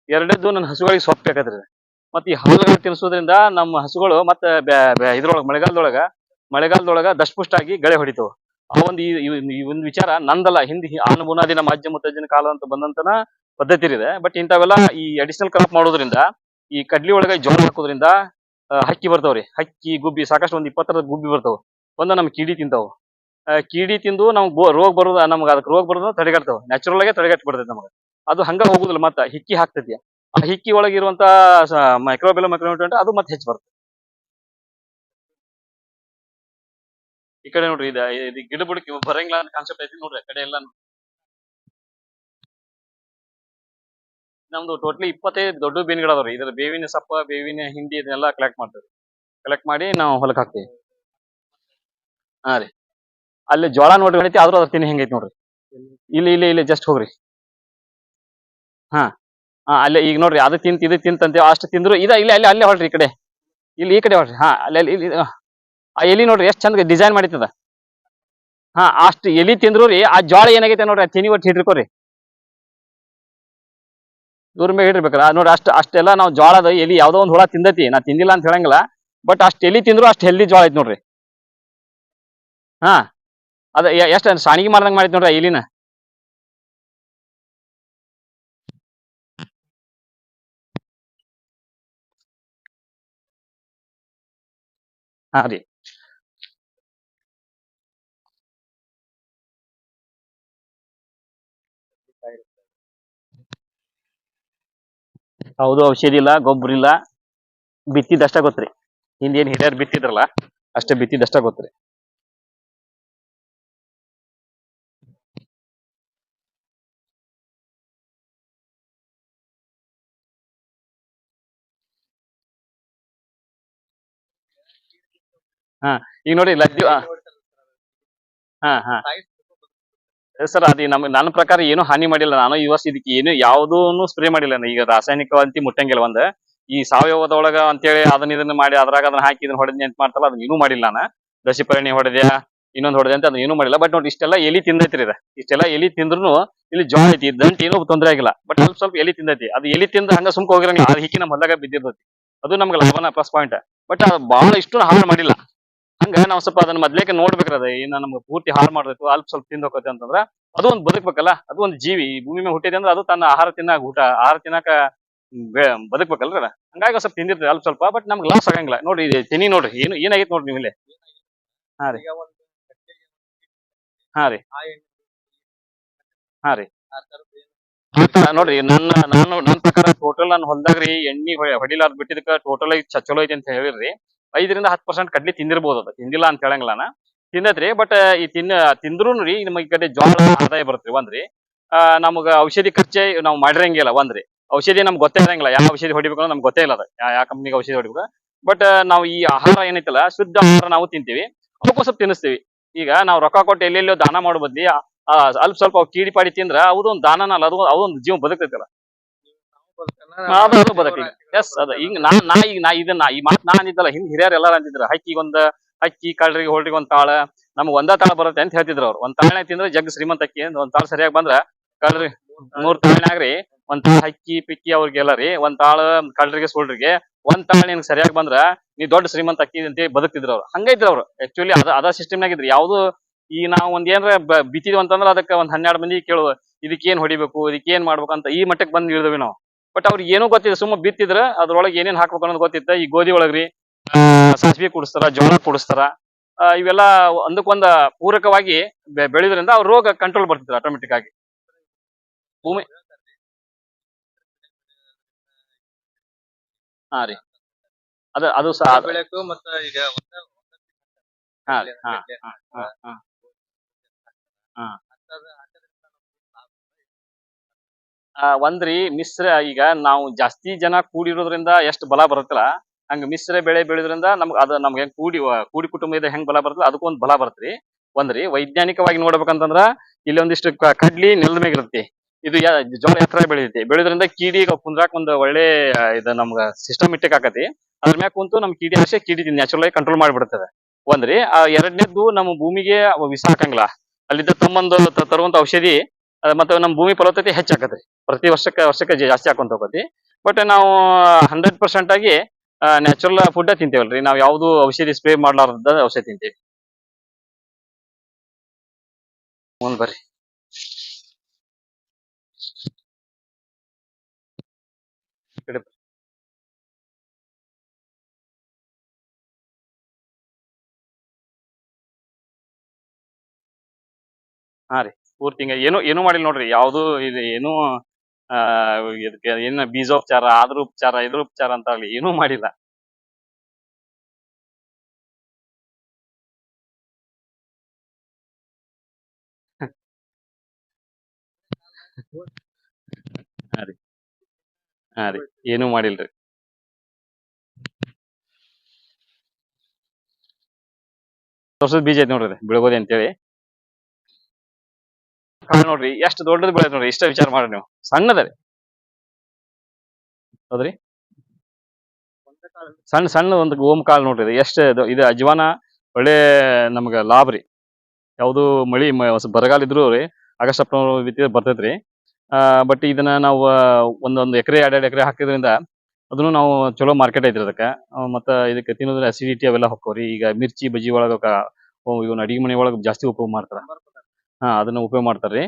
ಎರಡದ್ದು ನನ್ನ ಹಸುಗಳಿಗೆ ಸೊಪ್ಪು ಬೇಕತ್ರಿ. ಮತ್ತೆ ಈ ಹಾಲುಗಳು ತಿನ್ಸೋದ್ರಿಂದ ನಮ್ಮ ಹಸುಗಳು ಮತ್ತೆ ಇದ್ರೊಳಗ ಮಳೆಗಾಲದೊಳಗ ದಷ್ಟಪುಷ್ಟಾಗಿ ಗಳೆ ಹೊಡಿತಾವ. ಆ ಒಂದು ಈ ಒಂದು ವಿಚಾರ ನಂದಲ್ಲ, ಹಿಂದೆ ಆನು ಬುನಾದಿ ನಮ್ಮ ಅಜ್ಜ ಮುತ್ತಜ್ಜನ ಕಾಲ ಅಂತ ಬಂದಂತನ ಪದ್ಧತಿ ಇದೆ. ಬಟ್ ಇಂಥವೆಲ್ಲ ಈ ಅಡಿಷನಲ್ ಕ್ರಾಪ್ ಮಾಡೋದ್ರಿಂದ, ಈ ಕಡ್ಲಿ ಒಳಗ ಜೋಳ ಹಾಕೋದ್ರಿಂದ ಹಕ್ಕಿ ಬರ್ತಾವ್ರಿ. ಹಕ್ಕಿ ಗುಬ್ಬಿ ಸಾಕಷ್ಟು ಒಂದ್ 20 ಗುಬ್ಬಿ ಬರ್ತಾವ. ಒಂದ ನಮ್ ಕೀಡಿ ತಿಂತಾವ. ಕೀಡಿ ತಿಂದು ನಮ್ಗೆ ರೋಗ ಬರೋದು, ನಮ್ಗೆ ಅದಕ್ಕೆ ರೋಗ ಬರೋದು ತಡೆಗಟ್ತಾವ. ನ್ಯಾಚುರಲ್ ಆಗಿ ತಡೆಗಟ್ಟಿ ಬಿಡ್ತೈತಿ ನಮ್ಗೆ. ಅದು ಹಂಗ ಹೋಗುದಿಲ್ಲ, ಮತ್ತ ಹಿಕ್ಕಿ ಹಾಕ್ತೈತಿ. ಆ ಹಿಕ್ಕಿ ಒಳಗಿರುವಂತ ಮೈಕ್ರೋನ್ಯೂಟ್ರಿಯೆಂಟ್ ಅದು ಮತ್ತೆ ಹೆಚ್ಚು ಬರ್ತದೆ. ಈ ಕಡೆ ನೋಡ್ರಿ, ಇದು ಗಿಡ ಬುಡಕ್ಕೆ ಬರಂಗಿಲ್ಲ ಅಂತ ಕಾನ್ಸೆಪ್ಟ್ ಐತಿ ನೋಡ್ರಿ. ಆ ಕಡೆ ಎಲ್ಲ ನಮ್ದು ಟೋಟಲಿ 25 ದೊಡ್ಡ ಬೇವಿನ ಗಿಡ ಅದಾವ್ರಿ. ಇದ್ರ ಬೇವಿನ ಸಪ್ಪ, ಬೇವಿನ ಹಿಂಡಿ ಇದನ್ನೆಲ್ಲ ಕಲೆಕ್ಟ್ ಮಾಡ್ತೇವೆ. ಕಲೆಕ್ಟ್ ಮಾಡಿ ನಾವು ಹೊಲಕ್ ಹಾಕ್ತಿವಿ. ಹಾ ರೀ, ಅಲ್ಲಿ ಜೋಳ ನೋಡ್ರಿ ಐತಿ, ಆದ್ರೂ ಅದ್ರ ತಿನ್ನಿ ಹೆಂಗೈತಿ ನೋಡ್ರಿ. ಇಲ್ಲಿ ಜಸ್ಟ್ ಹೋಗ್ರಿ. ಹಾ, ಅಲ್ಲೇ ಈಗ ನೋಡ್ರಿ, ಅದು ತಿಂತ ಇದು ತಿಂತಂತೆ ಅಷ್ಟು ತಿಂದ್ರು ಅಲ್ಲೇ ಹೊಳ್ರಿ. ಈ ಕಡೆ ಈ ಕಡೆ ಹೊಳ್ರಿ. ಹಾ, ಅಲ್ಲಿ ಆ ಎಲಿ ನೋಡ್ರಿ ಎಷ್ಟ್ ಚಂದ ಡಿಸೈನ್ ಮಾಡಿತ್ತದ. ಹಾ, ಅಷ್ಟು ಎಲಿ ತಿಂದ್ರು ರೀ. ಆ ಜೋಳ ಏನಾಗೈತೆ ನೋಡ್ರಿ, ತಿನಿ ಒಟ್ಟು ಹಿಡ್ರಿಕೋರಿ. ಇವ್ರ ಮೇಲೆ ಹಿಡಿರ್ಬೇಕಲ್ಲ ನೋಡ್ರಿ. ಅಷ್ಟೆಲ್ಲ ನಾವು ಜೋಳದ ಎಲಿ ಯಾವ್ದೋ ಒಂದ್ ಹುಳ ತಿಂದೈತಿ, ನಾ ತಿಂದಿಲ್ಲ ಅಂತ ಹೇಳಂಗಿಲ್ಲ. ಬಟ್ ಅಷ್ಟ್ ಎಲಿ ತಿಂದ್ರು ಅಷ್ಟ್ ಹೆಲ್ದಿ ಜೋಳ ಐತಿ ನೋಡ್ರಿ. ಹಾ, ಅದ ಎಷ್ಟ್ ಸಾಣಿಗೆ ಮಾಡ್ದಂಗ್ ಮಾಡೈತಿ ನೋಡ್ರಿ ಆ ಎಲಿನ. ಹಾ ರೀ, ಹೌದು. ಔಷಧಿ ಇಲ್ಲ, ಗೊಬ್ಬರ ಇಲ್ಲ, ಬಿತ್ತಿದಷ್ಟ ಗೊತ್ತ್ರಿ. ಹಿಂದೇನ್ ಹಿರಿಯರ್ ಬಿತ್ತಿದ್ರಲ್ಲ ಅಷ್ಟೇ, ಬಿತ್ತಿದಷ್ಟ ಗೊತ್ತ್ರಿ. ಹಾ, ಈಗ ನೋಡಿ ಲದ್ದಿ. ಹಾ ಹಾ ಸರ್, ಅದು ನನ್ನ ಪ್ರಕಾರ ಏನು ಹಾನಿ ಮಾಡಿಲ್ಲ. ನಾನು ಈ ವರ್ಷ ಇದಕ್ಕೆ ಏನು ಯಾವುದೂನು ಸ್ಪ್ರೇ ಮಾಡಿಲ್ಲ. ಈಗ ರಾಸಾಯನಿಕ ಅಂತಿ ಮುಟ್ಟಂಗಿಲ್ಲ. ಒಂದ್ ಈ ಸಾವಯವದೊಳಗ ಅಂತೇಳಿ ಇದನ್ನ ಮಾಡಿ ಅದ್ರಾಗ ಅದನ್ನ ಹಾಕಿ ಇದನ್ನ ಹೊಡೆದ್ನಿ ಅಂತ ಮಾಡ್ತಾರಲ್ಲ, ಅದನ್ನ ಏನೂ ಮಾಡಿಲ್ಲ ನಾನು. ದಶಪರ್ಣಿ ಹೊಡೆದ್ಯಾ, ಇನ್ನೊಂದ್ ಹೊಡೆದೆ ಅಂತ ಅದನ್ನ ಏನೂ ಮಾಡಿಲ್ಲ. ಬಟ್ ನೋಡಿ, ಇಷ್ಟೆಲ್ಲ ಎಲಿ ತಿಂದೈತ್ರಿ. ಇಷ್ಟೆಲ್ಲ ಎಲಿ ತಿಂದ್ರು ಇಲ್ಲಿ ಜೋಳ ಐತಿ, ದಂಟ್ ಏನೂ ತೊಂದರೆ ಆಗಿಲ್ಲ. ಬಟ್ ಸ್ವಲ್ಪ ಎಲಿ ತಿಂದೈತಿ. ಅದು ಎಲಿ ತಿಂದ ಹಂಗ ಸುಮ್ಕ ಹೋಗಿರಂಗಿಲ್ಲ, ಅದು ಹಿಕ್ಕಿ ನಮ್ಮ ಹೊಲದಾಗ ಬಿದ್ದಿರ್ತೈತಿ. ಅದು ನಮ್ಗೆ ಲಾಭನ ಪ್ಲಸ್ ಪಾಯಿಂಟ್. ಬಟ್ ಅದು ಬಹಳ ಇಷ್ಟು ಹಾಳು ಮಾಡಿಲ್ಲ. ಹಂಗ ನಾವು ಸ್ವಲ್ಪ ಅದನ್ನ ಮೊದ್ಲೇಕ ನೋಡ್ಬೇಕ್ರಿ. ಅದ ಏನ ನಮ್ಗೆ ಪೂರ್ತಿ ಹಾಳು ಮಾಡ್ಬೇಕು, ಅಲ್ಪ ಸ್ವಲ್ಪ ತಿಂದ್ ಹೋಗತ್ತೆ ಅಂತಂದ್ರ ಅದು ಒಂದು ಬದುಕ್ಬೇಕಲ್ಲ. ಅದು ಒಂದು ಜೀವಿ, ಈ ಭೂಮಿ ಮೇಲೆ ಹುಟ್ಟಿದೆ ಅಂದ್ರೆ ಅದು ತನ್ನ ಆಹಾರ ತಿನ್ನಾಕ ಬದುಕ್ಬೇಕಲ್ರಿ ಅದ. ಹಂಗಾಗಿ ಸ್ವಲ್ಪ ತಿಂದಿರ್ತದೆ ಅಲ್ಪ ಸ್ವಲ್ಪ. ಬಟ್ ನಮ್ಗೆ ಲಾಸ್ ಆಗಂಗಿಲ್ಲ ನೋಡ್ರಿ. ತೆನಿ ನೋಡ್ರಿ ಏನಾಗೈತೆ ನೋಡ್ರಿ ನೀವು ಇಲ್ಲಿ. ಹಾ ರೀ, ಹಾ ರೀ, ಹಾ ರೀ. ನೋಡ್ರಿ, ನನ್ನ ಪ್ರಕಾರ ಟೋಟಲ್ ನನ್ನ ಹೊಲದಾಗ್ರಿ ಎಣ್ಣಿ ಹೊಡಿಲಾರ್ದ್ ಬಿಟ್ಟಿದಕ್ಕ ಟೋಟಲ್ ಚಲೋ ಐತಿ ಅಂತ ಹೇಳಿರಿ. 5 ರಿಂದ 10% ಕಡ್ಲಿ ತಿಂದಿರ್ಬೋದು. ಅದು ತಿಂದಿಲ್ಲ ಅಂತ ಹೇಳಂಗಿಲ್ಲ ನಾ, ತಿಂದೈತ್ರಿ. ಬಟ್ ಈ ತಿಂದ್ರೂನು ರೀ, ನಮಗೆ ಈ ಕಡೆ ಜೋಳ ಆದಾಯ ಬರುತ್ತೆ ಒಂದ್ರಿ. ನಮ್ಗ ಔಷಧಿ ಖರ್ಚೆ ನಾವು ಮಾಡಿರಂಗಿಲ್ಲ ಒಂದ್ರಿ. ಔಷಧಿ ನಮ್ಗೆ ಗೊತ್ತೇ ಇರಂಗಿಲ್ಲ, ಯಾವ ಔಷಧಿ ಹೊಡಿಬೇಕು ಅನ್ನೋದು ನಮ್ಗೆ ಗೊತ್ತೇ ಇಲ್ಲ, ಅದು ಯಾವ ಕಂಪ್ನಿಗೆ ಔಷಧಿ ಹೊಡಿಬೇಕು. ಬಟ್ ನಾವು ಈ ಆಹಾರ ಏನೈತಲ್ಲ, ಶುದ್ಧ ಆಹಾರ ನಾವು ತಿಂತೀವಿ, ಅವಕ್ಕೂ ಸ್ವಲ್ಪ ತಿನ್ನಿಸ್ತೀವಿ. ಈಗ ನಾವು ರೊಕ್ಕ ಕೊಟ್ಟು ಎಲ್ಲೆಲ್ಲೋ ದಾನ ಮಾಡೋ ಬದ್ಲಿ ಅಲ್ಪ ಸ್ವಲ್ಪ ಅವ್ ಕೀಡಿ ಪಾಡಿ ತಿಂದ್ರ ಅದೊಂದು ದಾನನ ಅಲ್ಲ, ಅದೊಂದು ಜೀವ ಬದುಕೈತಲ್ಲ. ಅದು ಬದಕ್ ಈಗ. ಎಸ್ ಅದ ಈಗ ನಾ ಇದನ್ನ ಈ ಮಾತ್ ನಾ ಅಂದಿದ್ದಲ್ಲ, ಹಿಂದ್ ಹಿರಿಯರ್ ಎಲ್ಲಾರು ಅಂತಿದ್ರ, ಹಕ್ಕಿ ಕಳ್ರಿಗೆ ಹೊಳ್ರಿಗೆ ಒಂದ್ ತಾಳ, ನಮ್ಗ್ ಒಂದ ತಾಳ ಬರುತ್ತೆ ಅಂತ ಹೇಳ್ತಿದ್ರು ಅವ್ರು. ಒಂದ್ ತಾಳ್ನಾಗ ತಿಂದ್ರೆ ಜಗ್ ಶ್ರೀಮಂತ ಅಕ್ಕಿ, ಒಂದ್ ತಾಳ ಸರಿಯಾಗಿ ಬಂದ್ರ ಕಳ್ರಿ 3 ತಾಳ್ನಾಗ್ರಿ ಒಂದ್ ತಾಳ ಹಕ್ಕಿ ಪಿಕ್ಕಿ ಅವ್ರಿಗೆಲ್ಲ ರೀ, ಒಂದ್ ತಾಳ ಕಳ್ರಿಗೆ ಸೋಳ್ರಿಗೆ, ಒಂದ್ ತಾಳ ನಿನ್ಗೆ ಸರಿಯಾಗಿ ಬಂದ್ರ ನೀ ದೊಡ್ಡ ಶ್ರೀಮಂತ ಅಕ್ಕಿ ಅಂತ ಬದುಕ್ತಿದ್ರು ಅವ್ರು. ಹಂಗೈತ್ರಿ ಅವ್ರು. ಆಕ್ಚುಲಿ ಅದ ಸಿಸ್ಟಮ್ನಾಗ ಇದ್ರಿ. ಯಾವ್ದು ಈ ನಾವ್ ಒಂದ್ ಏನ್ರ ಬಿತ್ತಿದ್ವಿ ಅಂತಂದ್ರ ಅದಕ್ಕೆ ಒಂದ್ 12 ಮಂದಿ ಕೇಳುವ, ಇದಕ್ಕೇನ್ ಹೊಡಿಬೇಕು, ಇದಕ್ಕೇನ್ ಮಾಡ್ಬೇಕು ಅಂತ ಈ ಮಟ್ಟಕ್ಕೆ ಬಂದ್ ಇಳಿದ್ವಿ ನಾವು. ಬಟ್ ಅವ್ರಿಗೆ ಏನೂ ಗೊತ್ತಿಲ್ಲ, ಸುಮ್ಮ ಬಿತ್ತಿದ್ರ ಅದ್ರೊಳಗೆ ಏನೇನ್ ಹಾಕ್ಬೇಕು ಅನ್ನೋದು ಗೊತ್ತಿತ್ತ. ಈ ಗೋಧಿ ಒಳಗ್ರಿ ಸಾಸಿವೆ ಕೂಡಿಸ್ತಾರ, ಜೋಳ ಕೂಡಿಸ್ತಾರ, ಇವೆಲ್ಲ ಒಂದಕ್ಕೊಂದ ಪೂರಕವಾಗಿ ಬೆಳೆಯೋದ್ರಿಂದ ಅವ್ರ ರೋಗ ಕಂಟ್ರೋಲ್ ಬರ್ತಿದ್ರು ಆಟೋಮೆಟಿಕ್ ಆಗಿ. ಭೂಮಿ ಹಾ ರೀ, ಅದು ಸಹ ಬೆಳೆಕು ಮತ್ತ ಈಗ ಹಾ ರೀ, ಹಾ ಹಾ ಹಾ ಹಾ ಹಾ. ಒಂದ್ರಿ ಮಿಶ್ರ, ಈಗ ನಾವು ಜಾಸ್ತಿ ಜನ ಕೂಡಿರೋದ್ರಿಂದ ಎಷ್ಟು ಬಲ ಬರುತ್ತಲ್ಲ, ಹಂಗ ಮಿಶ್ರ ಬೆಳೆ ಬೆಳೆಯೋದ್ರಿಂದ ನಮ್ಗೆ ಅದ ನಮ್ಗೆ ಹೆಂಗ್ ಕೂಡಿ ಕುಟುಂಬ ಇದೆ ಹೆಂಗ್ ಬಲ ಬರ್ತಲ್ಲ, ಅದಕ್ಕೊಂದ್ ಬಲ ಬರ್ತರಿ. ಒಂದ್ರಿ ವೈಜ್ಞಾನಿಕವಾಗಿ ನೋಡ್ಬೇಕಂತಂದ್ರ ಇಲ್ಲಿ ಒಂದಿಷ್ಟು ಕಡ್ಲಿ ನೆಲದ ಮ್ಯಾಗ ಇರುತ್ತೆ, ಇದು ಜೋಳ ಎತ್ತರ ಬೆಳಿತೈತಿ. ಬೆಳೆಯೋದ್ರಿಂದ ಕೀಡಿ ಕುಂದ್ರಾಕ್ ಒಂದು ಒಳ್ಳೆ ಇದು ನಮ್ಗ ಸಿಸ್ಟಮೆಟಿಕ್ ಆಕತಿ. ಅದ್ರ ಮ್ಯಾಗ ಕುಂತು ನಮ್ ಕೀಡಿ ಆಸೆ ಕೀಡಿ ನ್ಯಾಚುರಲ್ ಆಗಿ ಕಂಟ್ರೋಲ್ ಮಾಡಿಬಿಡ್ತದೆ. ಒಂದ್ರಿ ಎರಡನೇದ್ದು ನಮ್ಮ ಭೂಮಿಗೆ ವಿಷ ಹಾಕಂಗಿಲ್ಲ, ಅಲ್ಲಿದ್ದ ತಮ್ಮೊಂದು ತರುವಂತ ಔಷಧಿ ಮತ್ತೆ ನಮ್ ಭೂಮಿ ಫಲವತ್ತತೆ ಹೆಚ್ಚಾಕತ್ರಿ. ಪ್ರತಿ ವರ್ಷಕ್ಕೆ ಜಾಸ್ತಿ ಹಾಕೊಂತ ಹೋಗತಿ. ಬಟ್ ನಾವು 100% ಆಗಿ ನ್ಯಾಚುರಲ್ ಫುಡ್ ತಿಂತೇವಲ್ರಿ, ನಾವ್ ಯಾವ್ದು ಔಷಧಿ ಸ್ಪ್ರೇ ಮಾಡ್ಲಾರ್ದ ಔಷಧಿ ತಿಂತೀವಿ. ಮುಂದ್ ಬರ್ರಿ. ಈ ಕಡೆ ಬರ್ರಿ. ಹಾ ರೀ, ಪೂರ್ತಿ ಹಿಂಗ ಏನು ಮಾಡಿಲ್ಲ ನೋಡ್ರಿ. ಯಾವ್ದು ಇದು ಏನು ಆ ಇದಕ್ಕೆ ಏನ ಬೀಜೋಪಚಾರ, ಅದ್ರ ಉಪಚಾರ, ಇದ್ರ ಉಪಚಾರ ಅಂತ ಆಗ್ಲಿ ಏನೂ ಮಾಡಿಲ್ಲ. ಹಾ ರೀ, ಹಾ ರೀ, ಏನೂ ಮಾಡಿಲ್ರಿ. ವರ್ಷದ ಬೀಜ ಐತಿ ನೋಡ್ರಿ, ಬೆಳಗೋದಿ ಅಂತೇಳಿ. ನೋಡ್ರಿ ಎಷ್ಟು ದೊಡ್ಡದು ಬೆಳೆದ ನೋಡ್ರಿ, ಇಷ್ಟ ವಿಚಾರ ಮಾಡ್ರಿ ನೀವು. ಸಣ್ಣದರಿ, ಹೌದ್ರಿ, ಸಣ್ಣ ಸಣ್ಣ ಒಂದು ಓಮ್ ಕಾಳು ನೋಡ್ರಿ, ಎಷ್ಟು ಇದು ಅಜ್ವಾನ ಒಳ್ಳೆ ನಮ್ಗ ಲಾಭ ರೀ. ಯಾವ್ದು ಮಳಿ ಬರಗಾಲ ಇದ್ರು ರೀ, ಆಗಸ್ಟ್ ಸೆಪ್ಟೆಂಬರ್ ಬಿತ್ತಿದ್ರೆ ಬರ್ತೈತ್ರಿ. ಬಟ್ ಇದನ್ನ ನಾವು ಒಂದೊಂದು ಎಕರೆ 2 ಎಕರೆ ಹಾಕಿದ್ರಿಂದ ಅದನ್ನು ನಾವು ಚಲೋ ಮಾರ್ಕೆಟ್ ಐತ್ರಿ ಅದಕ್ಕೆ. ಮತ್ತ ಇದಕ್ಕೆ ತಿನ್ನೋದ್ರ ಅಸಿಡಿಟಿ ಅವೆಲ್ಲ ಹೊಕ್ಕವ್ರಿ. ಈಗ ಮಿರ್ಚಿ ಬಜ್ಜಿ ಒಳಗ ಇವನ್ ಅಡಿಗೆ ಮನೆ ಒಳಗ ಜಾಸ್ತಿ ಉಪಯೋಗ ಮಾಡ್ತಾರ. ಹಾ, ಅದನ್ನ ಉಪಯೋಗ ಮಾಡ್ತಾರ್ರಿ.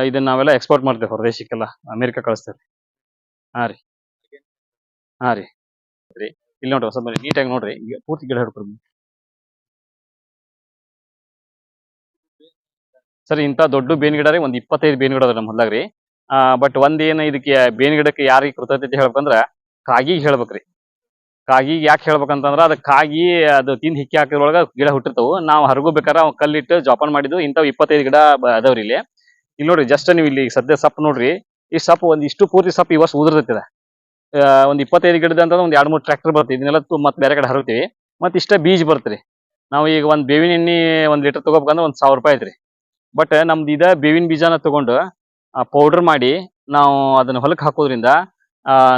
ಇದನ್ನ ನಾವೆಲ್ಲ ಎಕ್ಸ್ಪೋರ್ಟ್ ಮಾಡ್ತೇವೆ ಹೊರದೇಶಕ್ಕೆಲ್ಲ, ಅಮೆರಿಕ ಕಳಿಸ್ತೇವೆ. ಹಾ ರೀ, ಹಾ ರೀ. ಇಲ್ಲಿ ನೋಡ್ರಿ, ಸ್ವಲ್ಪ ನೀಟಾಗಿ ನೋಡ್ರಿ, ಪೂರ್ತಿ ಗಿಡ ಹಿಡ್ಕೊರಿ ಸರ್. ಇಂತ ದೊಡ್ಡ ಬೇವಿನ ಗಿಡ ರೀ, ಒಂದ್ 25 ಬೇವಿನ ಗಿಡ ಅದ ನಮ್ಮ ಹೊಲ್ದಾಗ್ರಿ. ಬಟ್ ಒಂದ್ ಏನ್ ಇದಕ್ಕೆ ಬೇವಿನ ಗಿಡಕ್ಕೆ ಯಾರಿಗೆ ಕೃತಜ್ಞತೆ ಹೇಳ್ಬೇಕಂದ್ರ ಕಾಗಿಗೆ ಹೇಳ್ಬೇಕ್ರಿ. ಕಾಗಿಗೆ ಯಾಕೆ ಹೇಳ್ಬೇಕಂತಂದ್ರ ಅದ್ ಕಾಗಿ ಅದು ತಿಂದ್ ಹಿಕ್ಕಿ ಹಾಕಿದ್ರೊಳಗ ಗಿಡ ಹುಟ್ಟಿರ್ತಾವು. ನಾವು ಹರಗೋಬೇಕಾರ ಅವ್ ಕಲ್ಲಿಟ್ಟು ಜೋಪಾನ ಮಾಡಿದ್ವು. ಇಂಥವ್ 25 ಗಿಡ ಅದಾವ್ರಿ ಇಲ್ಲಿ. ಇಲ್ಲಿ ನೋಡ್ರಿ, ಜಸ್ಟ್ ನೀವು ಇಲ್ಲಿ ಸದ್ಯ ಸಪ್ ನೋಡ್ರಿ, ಈ ಸಪ್ ಇಷ್ಟು ಪೂರ್ತಿ ಸಪ್ ಈ ವರ್ಷ ಉದುರ್ತೈತಿದ. ಒಂದ್ 25 ಗಿಡದ ಅಂತಂದ್ರೆ ಒಂದ್ 2-3 ಟ್ರ್ಯಾಕ್ಟರ್ ಬರ್ತೈತಿ. ಇದನ್ನೆಲ್ಲ ಮತ್ ಬೇರೆ ಕಡೆ ಹರಗ್ತೀವಿ. ಮತ್ ಇಷ್ಟ ಬೀಜ ಬರ್ತ್ರಿ. ನಾವು ಈಗ ಒಂದ್ ಬೇವಿನ ಎಣ್ಣಿ 1 ಲೀಟರ್ ತಗೋಬೇಕಂದ್ರೆ ಒಂದ್ 1000 ರೂಪಾಯಿ ಐತ್ರಿ. ಬಟ್ ನಮ್ದು ಇದ ಬೇವಿನ ಬೀಜನ ತಗೊಂಡು ಪೌಡರ್ ಮಾಡಿ ನಾವು ಅದನ್ನ ಹೊಲಕ್ ಹಾಕೋದ್ರಿಂದ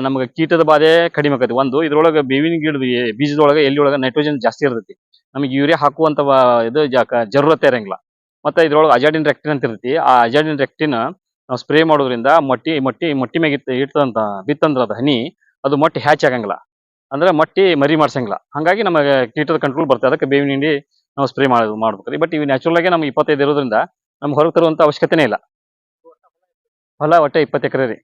ನಮ್ಗೆ ಕೀಟದ ಬಾಧೆ ಕಡಿಮೆ ಆಕತಿ. ಒಂದು ಇದ್ರೊಳಗ ಬೇವಿನ ಗಿಡದ ಬೀಜದೊಳಗ ಎಲ್ಲಿಯೊಳಗ ನೈಟ್ರೋಜನ್ ಜಾಸ್ತಿ ಇರ್ತೈತಿ. ನಮಗೆ ಯೂರಿಯಾ ಹಾಕುವಂತ ಇದು ಜರೂರತೆ ಇರಂಗಿಲ್ಲ. ಮತ್ತೆ ಇದ್ರೊಳಗೆ ಅಜಾಡಿನ್ ರೆಕ್ಟಿನ್ ಅಂತ ಇರ್ತೈತಿ. ಆ ಅಜಾಡಿನ್ ರೆಕ್ಟಿನ್ ನಾವು ಸ್ಪ್ರೇ ಮಾಡೋದ್ರಿಂದ ಮೊಟ್ಟಿ ಮ್ಯಾಗ ಇಟ್ಟಂತ ಬಿತ್ತಂದ್ರ ಅದ ಹನಿ, ಅದು ಮೊಟ್ಟಿ ಹ್ಯಾಚ್ ಆಗಂಗಿಲ್ಲ. ಅಂದ್ರೆ ಮೊಟ್ಟಿ ಮರಿ ಮಾಡ್ಸಂಗಿಲ್ಲ. ಹಂಗಾಗಿ ನಮಗೆ ಕೀಟದ ಕಂಟ್ರೋಲ್ ಬರ್ತದೆ. ಅದಕ್ಕೆ ಬೇವಿನ ಹಿಂಡಿ ನಾವು ಸ್ಪ್ರೇ ಮಾಡ್ಬೇಕ್ರಿ. ಬಟ್ ಇವು ನ್ಯಾಚುರಲ್ ಆಗಿ ನಮ್ಗೆ 25 ಇರೋದ್ರಿಂದ ನಮ್ಗೆ ಹೊರಗೆ ತರುವಂತ ಅವಶ್ಯಕತೆನೇ ಇಲ್ಲ. ಹೊಲ ಒಟ್ಟೆ 20 ಎಕರೆ ರೀ.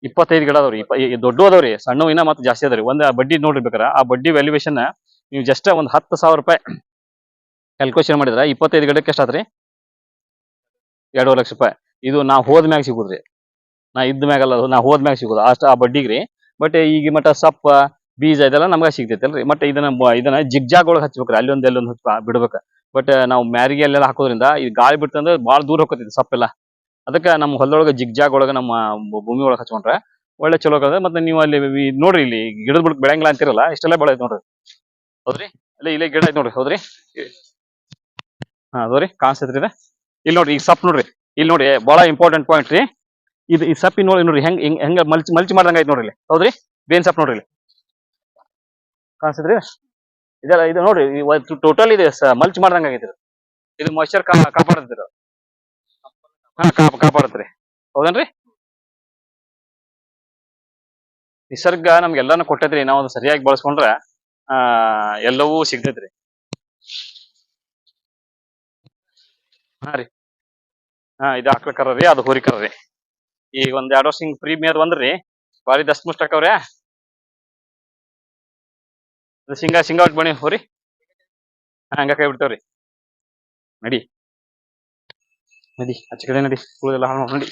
25 ಗಿಡ ಅದಾವ್ರಿ. ದೊಡ್ಡ ಅದಾವ್ರಿ, ಸಣ್ಣ ಇನ್ನ ಮತ್ತೆ ಜಾಸ್ತಿ ಅದಾವ್ರಿ. ಒಂದ್ ಬಡ್ಡಿ ನೋಡ್ರಿ ಬೇಕಾರ, ಆ ಬಡ್ಡಿ ವ್ಯಾಲ್ಯೂಯೇಷನ್ ನೀವು ಜಸ್ಟ್ ಒಂದ್ 10,000 ರೂಪಾಯಿ ಕ್ಯಾಲ್ಕುಲೇಷನ್ ಮಾಡಿದ್ರ 25 ಗಿಡಕ್ಕೆ ಎಷ್ಟ್ ಆತ್ರಿ? 2.5 ಲಕ್ಷ ರೂಪಾಯಿ. ಇದು ನಾ ಹೋದ್ಮ್ಯಾಗ ಸಿಗುದ್ರಿ. ನಾ ಇದ್ದ ಮ್ಯಾಗಲ್ಲ, ನಾ ಹೋದ್ಮ್ಯಾಗ ಸಿಗುದು ಅಷ್ಟ ಆ ಬಡ್ಡಿಗ್ರಿ. ಬಟ್ ಈಗ ಮಟ್ಟ ಸಪ್ಪ ಬೀಜ ಇದೆಲ್ಲ ನಮ್ಗ ಸಿಗ್ತೈತಲ್ರಿ. ಮತ್ತ ಇದನ್ನ ಜಿಗ್ಜಾಗ್ ಒಳಗ್ ಹಚ್ಬೇಕ್ರಿ, ಅಲ್ಲೊಂದ್ ಎಲ್ಲೊಂದ್ ಬಿಡ್ಬೇಕ. ಬಟ್ ನಾವು ಮ್ಯಾರಿಗೆ ಅಲ್ಲೆಲ್ಲ ಹಾಕೋದ್ರಿಂದ ಈ ಗಾಳಿ ಬಿಡ್ತಂದ್ರೆ ಬಾಳ ದೂರ ಹೋಗತೈತಿ ಸಪ್ಪೆಲ್ಲ. ಅದಕ್ಕೆ ನಮ್ಮ ಹೊಲದೊಳಗೆ ಜಿಗ್ಜಾಗ್ ಒಳಗೆ ನಮ್ಮ ಭೂಮಿ ಒಳಗೆ ಹಚ್ಕೊಂಡ್ರೆ ಒಳ್ಳೆ ಚಲೋ ಆಗದ. ಮತ್ತೆ ನೀವು ಅಲ್ಲಿ ನೋಡ್ರಿ ಇಲ್ಲಿ ಗಿಡದ ಬುಡಕ್ ಬೆಳೆಯಂಗಿಲ್ಲ ಅಂತಿರಲ್ಲ, ಇಷ್ಟೆಲ್ಲ ಬೆಳೆ ಐತೆ ನೋಡ್ರಿ. ಹೌದ್ರಿ, ಇಲ್ಲೇ ಗಿಡ ಐತೆ ನೋಡ್ರಿ. ಹೌದ್ರಿ, ಹೌದ್ರಿ, ಕಾಣಿಸ್ತೈತ್ರಿ ಇದು. ಇಲ್ಲಿ ನೋಡ್ರಿ, ಈಗ ಸಪ್ ನೋಡ್ರಿ, ಇಲ್ಲಿ ನೋಡಿ ಬಹಳ ಇಂಪಾರ್ಟೆಂಟ್ ಪಾಯಿಂಟ್ ರೀ. ಇದು ಈ ಸಪ್ಪಿ ನೋಡಿ ನೋಡ್ರಿ, ಹೆಂಗ್ ಹೆಂಗ ಮಲ್ಚಿ ಮಾಡ್ದಂಗ ಐತಿ ನೋಡ್ರಿ ಇಲ್ಲಿ. ಹೌದ್ರಿ, ಬೇನ್ ಸಪ್ ನೋಡ್ರಿ ಇಲ್ಲಿ ಕಾಣಿಸ್ತದ್ರಿ. ಇದೆಲ್ಲ ಇದು ನೋಡ್ರಿ, ಟೋಟಲ್ ಇದೆ ಮಲ್ಚ್ ಮಾಡ್ದಂಗ ಆಗೈತಿ ಇದು ಮಾಯ್ಚರ್ ಕಾಪಾಡತ್ರಿ. ಕಾಪಾಡತ್ರಿ. ಹೌದನ್ರಿ, ನಿಸರ್ಗ ನಮ್ಗೆಲ್ಲಾನು ಕೊಟ್ಟೈತ್ರಿ. ನಾವು ಅದು ಸರಿಯಾಗಿ ಬಳಸ್ಕೊಂಡ್ರ ಎಲ್ಲವೂ ಸಿಗ್ತೈತ್ರಿ. ಹಾ ರೀ, ಇದು ಆಕಳ ಕರ ರೀ, ಅದು ಹೋರಿ ಕರ ರೀ. ಈಗ ಒಂದ್ 2 ವರ್ಷ ಹಿಂಗ್ ಫ್ರೀ ಮೇದ್ ಬಂದ್ರಿ, ಬಾರಿ ದಸ್ತ್ ಮುಷ್ಟ್ ಹಾಕವ್ರೆ. ಶೇಂಗಾ ಒಟ್ಟು ಬಣಿ ಹೋರಿ ಹಂಗ ಕೈ ಬಿಡ್ತೇವ್ರಿ. ನಡಿ ನಡಿ ಆಚೆ ಕಡೆ ನಡಿ, ಉಳಿದೆಲ್ಲ ಹಾಳು ನಡಿ.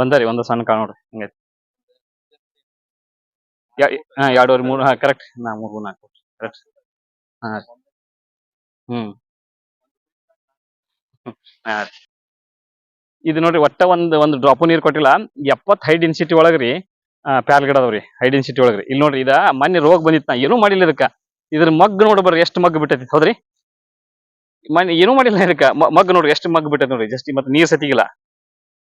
ಒಂದರಿ ಒಂದ ಸಣ್ಣ ಕಾಳ ನೋಡ್ರಿ, ಹಿಂಗೈತಿ. 2 3 ಕರೆಕ್ಟ್. 3 4 ಕರೆಕ್ಟ್. ಹಾ ಹ್ಮ್ ಹಾ ಇದು ನೋಡ್ರಿ, ಒಟ್ಟ ಒಂದ್ ಡ್ರಾಪ್ ನೀರ್ ಕೊಟ್ಟಿಲ್ಲ. 70 ಹೈ ಡೆನ್ಸಿಟಿ ಒಳಗ್ರಿ ಪ್ಯಾಲ್ ಗಿಡ ಅದಾವ್ರಿ. ಹೈ ಡೆನ್ಸಿಟಿ ಒಳಗ್ರಿ. ಇಲ್ಲಿ ನೋಡ್ರಿ, ಇದ ಮೊನ್ನೆ ರೋಗ ಬಂದಿತ್ತ, ನಾ ಏನೂ ಮಾಡಿಲ್ಲ ಇದಕ್ಕ. ಇದ್ರ ಮಗ್ ನೋಡ್ಬರ್ರಿ ಎಷ್ಟು ಮಗ್ ಬಿಟ್ಟೈತಿ. ಹೌದ್ರಿ, ಮೊನ್ನೆ ಏನೂ ಮಾಡಿಲ್ಲ ಇದಕ್ಕ. ಮಗ್ ನೋಡ್ರಿ ಎಷ್ಟು ಮಗ್ ಬಿಟ್ಟೈತಿ ನೋಡ್ರಿ. ಜಸ್ಟ್ ಮತ್ತೆ ನೀರ್ ಸತಿಗಿಲ್ಲ,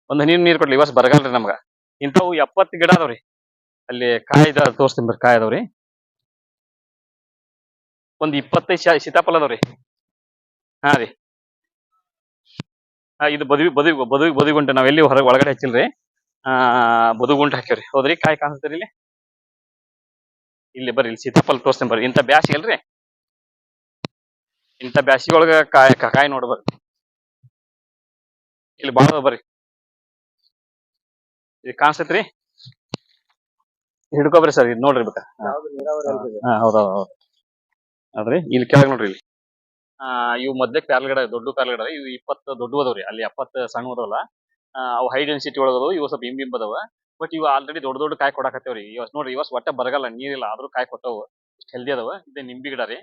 ಒಂದ್ ನೀರ್ ಕೊಡ್ಲಿ. ಇವಸ್ ಬರಗಾಲ್ರಿ ನಮ್ಗ. ಇಂಥವು 70 ಗಿಡ ಅದಾವ್ರಿ. ಅಲ್ಲಿ ಕಾಯಿ ತೋರಿಸ್ತೀನಿ ಬರ್ರಿ, ಕಾಯಿ ಅದಾವ್ರಿ. ಒಂದ್ 25 ಸೀತಾಫಲ ಅದಾವ್ರಿ. ಹಾ ರೀ, ಇದು ಬದುಗುಂಟೆ. ನಾವ್ ಎಲ್ಲಿ ಒಳಗಡೆ ಹಚ್ಚಿಲ್ರಿ, ಬದುಗುಂಟೆ ಹಾಕ್ಯವ್ರಿ. ಹೌದ್ರಿ, ಕಾಯಿ ಕಾಣಿಸ್ತೀರಿ ಇಲ್ಲಿ. ಇಲ್ಲಿ ಬರ್ರಿ, ಇಲ್ಲಿ ಸೀತಾಫಲ ತೋರಿಸ್ತೇನೆ ಬರ್ರಿ. ಇಂಥ ಬ್ಯಾಸಿಗೆ ಅಲ್ರಿ, ಇಂಥ ಬ್ಯಾಸಿಗೆ ಒಳಗ ಕಾಯಿ ನೋಡ್ಬರ್ರಿ. ಇಲ್ಲಿ ಬಾಳ ಬರ್ರಿ, ಇದು ಕಾಣಿಸ್ತೈತ್ರಿ. ಹಿಡ್ಕೊಬ್ರಿ ಸರ್, ಇದು ನೋಡ್ರಿ ಬೇಕಾ. ಹೌದೌದು ಅದ್ರಿ. ಇಲ್ಲಿ ಕೆಳಗ್ ನೋಡ್ರಿ, ಇಲ್ಲಿ ಇವು ಮೊದ್ಲೇ ಪ್ಯಾರ್ಲ್ ಗಿಡ, ದೊಡ್ಡ ಪ್ಯಾರ್ಲ್ ಗಿಡ. ಇವು 20 ದೊಡ್ಡ ಅದಾವ್ರಿ. ಅಲ್ಲಿ 70 ಸಣ್ಣ ಅದಾವಲ್ಲ, ಅವು ಹೈ ಡೆನ್ಸಿಟಿ ಒಳಗ ಅದಾವ. ಇವು ಸ್ವಲ್ಪ ಇಂಬ್ ಅದಾವ. ಬಟ್ ಇವು ಆಲ್ರೆಡಿ ದೊಡ್ಡ ಕಾಯಿ ಕೊಡಾಕತ್ತೇವ್ರಿ. ಇವಸ್ ನೋಡ್ರಿ, ಇವಸ್ ಒಟ್ಟ ಬರಗಲ್ಲ, ನೀರಿಲ್ಲ, ಆದ್ರೂ ಕಾಯಿ ಕೊಟ್ಟವು. ಇಷ್ಟ ಹೆಲ್ದಿ ಅದಾವ. ಇದು ನಿಂಬಿ ಗಿಡ ರೀ.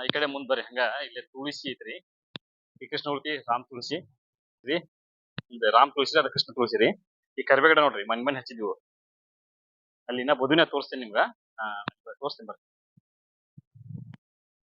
ಈ ಕಡೆ ಮುಂದ್ ಬರ್ರಿ. ಹಂಗ ಇಲ್ಲಿ ತುಳಸಿ ಐತ್ರಿ. ಈ ಕೃಷ್ಣ ತುಳಸಿ, ರಾಮ್ ತುಳಸಿ ರೀ. ಇದು ರಾಮ್ ತುಳಸಿ, ಅದು ಕೃಷ್ಣ ತುಳಸಿ ರೀ. ಈ ಕರಿಬೇ ಗಿಡ ನೋಡ್ರಿ, ಮನ್ ಹಚ್ಚಿದ್ವು. ಅಲ್ಲಿ ಇನ್ನ ಬದುನ ತೋರಿಸ್ತೇನೆ ನಿಮ್ಗ. ತೋರಿಸ್ತೇನೆ ಬರ್ರಿ.